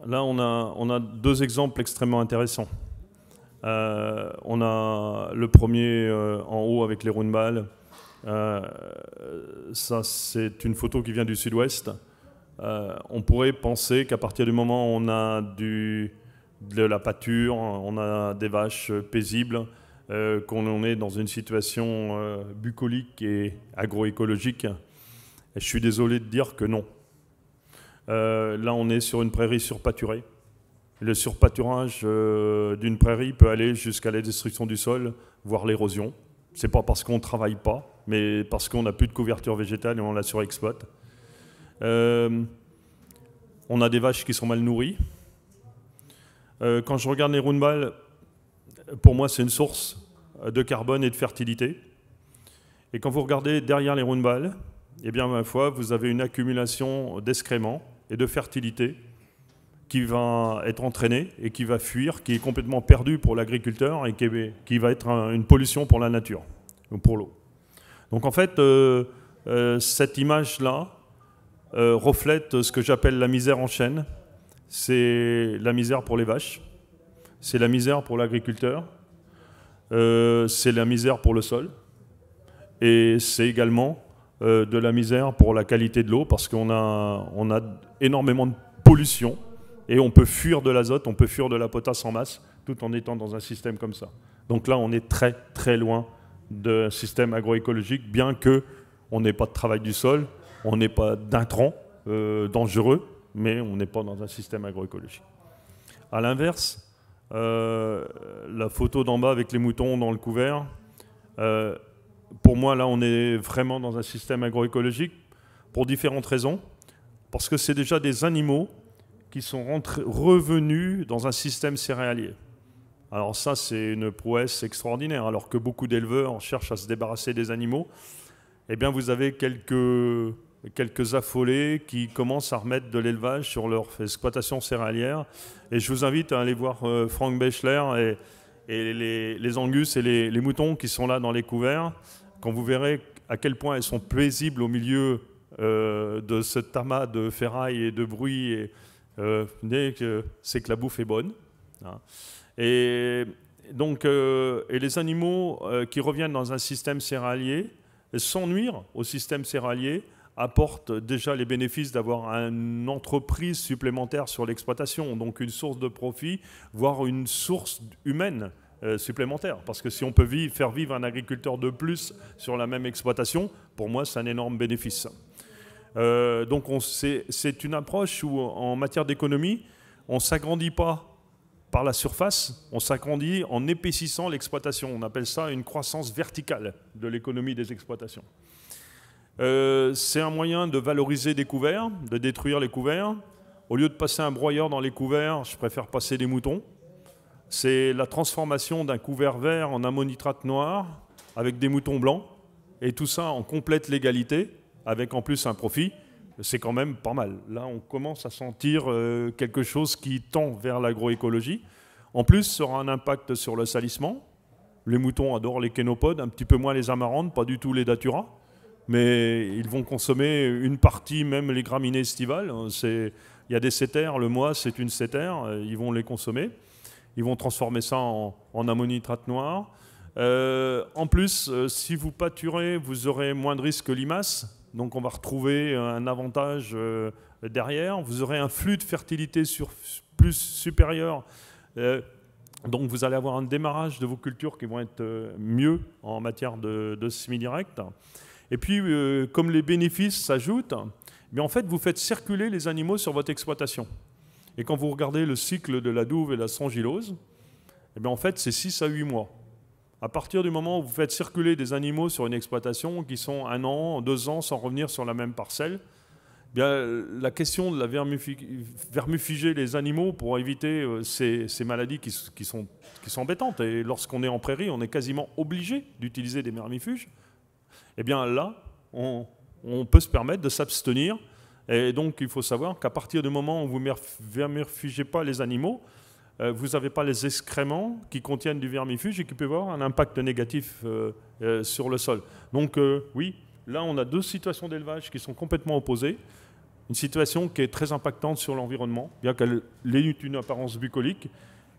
Là, on a deux exemples extrêmement intéressants. On a le premier en haut avec les roundballs. Ça, c'est une photo qui vient du sud-ouest. On pourrait penser qu'à partir du moment où on a de la pâture, on a des vaches paisibles, qu'on est dans une situation bucolique et agroécologique. Et je suis désolé de dire que non. Là, on est sur une prairie surpâturée. Le surpâturage d'une prairie peut aller jusqu'à la destruction du sol, voire l'érosion. Ce n'est pas parce qu'on ne travaille pas, mais parce qu'on n'a plus de couverture végétale et on la surexploite. On a des vaches qui sont mal nourries. Quand je regarde les roundballs, pour moi, c'est une source de carbone et de fertilité. Et quand vous regardez derrière les roundballs, eh bien, ma foi, vous avez une accumulation d'excréments et de fertilité qui va être entraînée et qui va fuir, qui est complètement perdue pour l'agriculteur et qui va être une pollution pour la nature ou pour l'eau. Donc en fait, cette image-là reflète ce que j'appelle la misère en chaîne. C'est la misère pour les vaches, c'est la misère pour l'agriculteur, c'est la misère pour le sol, et c'est également de la misère pour la qualité de l'eau, parce qu'on a énormément de pollution, et on peut fuir de l'azote, on peut fuir de la potasse en masse, tout en étant dans un système comme ça. Donc là, on est très très loin d'un système agroécologique, bien qu'on n'ait pas de travail du sol, on n'ait pas d'intrants dangereux, mais on n'est pas dans un système agroécologique. A l'inverse, la photo d'en bas avec les moutons dans le couvert, pour moi, là, on est vraiment dans un système agroécologique pour différentes raisons. Parce que c'est déjà des animaux qui sont revenus dans un système céréalier. Alors ça, c'est une prouesse extraordinaire. Alors que beaucoup d'éleveurs cherchent à se débarrasser des animaux, eh bien, vous avez quelques affolés qui commencent à remettre de l'élevage sur leur exploitation céréalière. Et je vous invite à aller voir Frank Bechler et les angus et les moutons qui sont là dans les couverts. Quand vous verrez à quel point elles sont paisibles au milieu de ce tamas de ferraille et de bruit, c'est que la bouffe est bonne. Hein. Et donc, et les animaux qui reviennent dans un système céréalier, sans nuire au système céréalier, apportent déjà les bénéfices d'avoir une entreprise supplémentaire sur l'exploitation, donc une source de profit, voire une source humaine supplémentaire. Parce que si on peut faire vivre un agriculteur de plus sur la même exploitation, pour moi, c'est un énorme bénéfice. Donc c'est une approche où, en matière d'économie, on ne s'agrandit pas par la surface, on s'agrandit en épaississant l'exploitation. On appelle ça une croissance verticale de l'économie des exploitations. C'est un moyen de valoriser des couverts, de détruire les couverts. Au lieu de passer un broyeur dans les couverts, je préfère passer des moutons. C'est la transformation d'un couvert vert en ammonitrate noir avec des moutons blancs. Et tout ça en complète légalité, avec en plus un profit. C'est quand même pas mal. Là, on commence à sentir quelque chose qui tend vers l'agroécologie. En plus, ça aura un impact sur le salissement. Les moutons adorent les kénopodes, un petit peu moins les amarantes, pas du tout les datura. Mais ils vont consommer une partie, même les graminées estivales. Il y a des sétères, le mois c'est une sétère, ils vont les consommer. Ils vont transformer ça en ammonitrate noir. En plus, si vous pâturez, vous aurez moins de risques que limaces. Donc on va retrouver un avantage derrière. Vous aurez un flux de fertilité plus supérieur. Donc vous allez avoir un démarrage de vos cultures qui vont être mieux en matière de semi-direct. Et puis, comme les bénéfices s'ajoutent, en fait, vous faites circuler les animaux sur votre exploitation. Et quand vous regardez le cycle de la douve et la strongylose, en fait, c'est 6 à 8 mois. À partir du moment où vous faites circuler des animaux sur une exploitation qui sont 1 an, 2 ans sans revenir sur la même parcelle, la question de la vermifuger les animaux pour éviter ces maladies qui sont embêtantes. Et lorsqu'on est en prairie, on est quasiment obligé d'utiliser des vermifuges. Là, on peut se permettre de s'abstenir. Et donc, il faut savoir qu'à partir du moment où vous ne vermifugez pas les animaux, vous n'avez pas les excréments qui contiennent du vermifuge et qui peuvent avoir un impact négatif sur le sol. Donc, oui, là, on a deux situations d'élevage qui sont complètement opposées. une situation qui est très impactante sur l'environnement, bien qu'elle ait une apparence bucolique,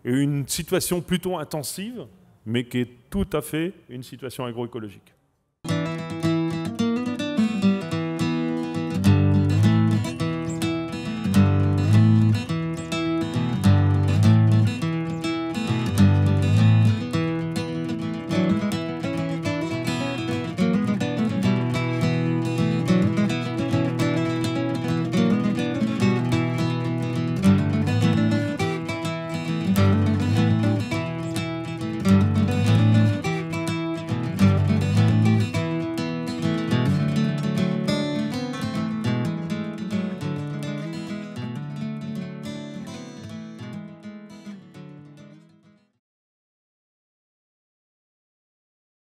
et une situation plutôt intensive, mais qui est tout à fait une situation agroécologique.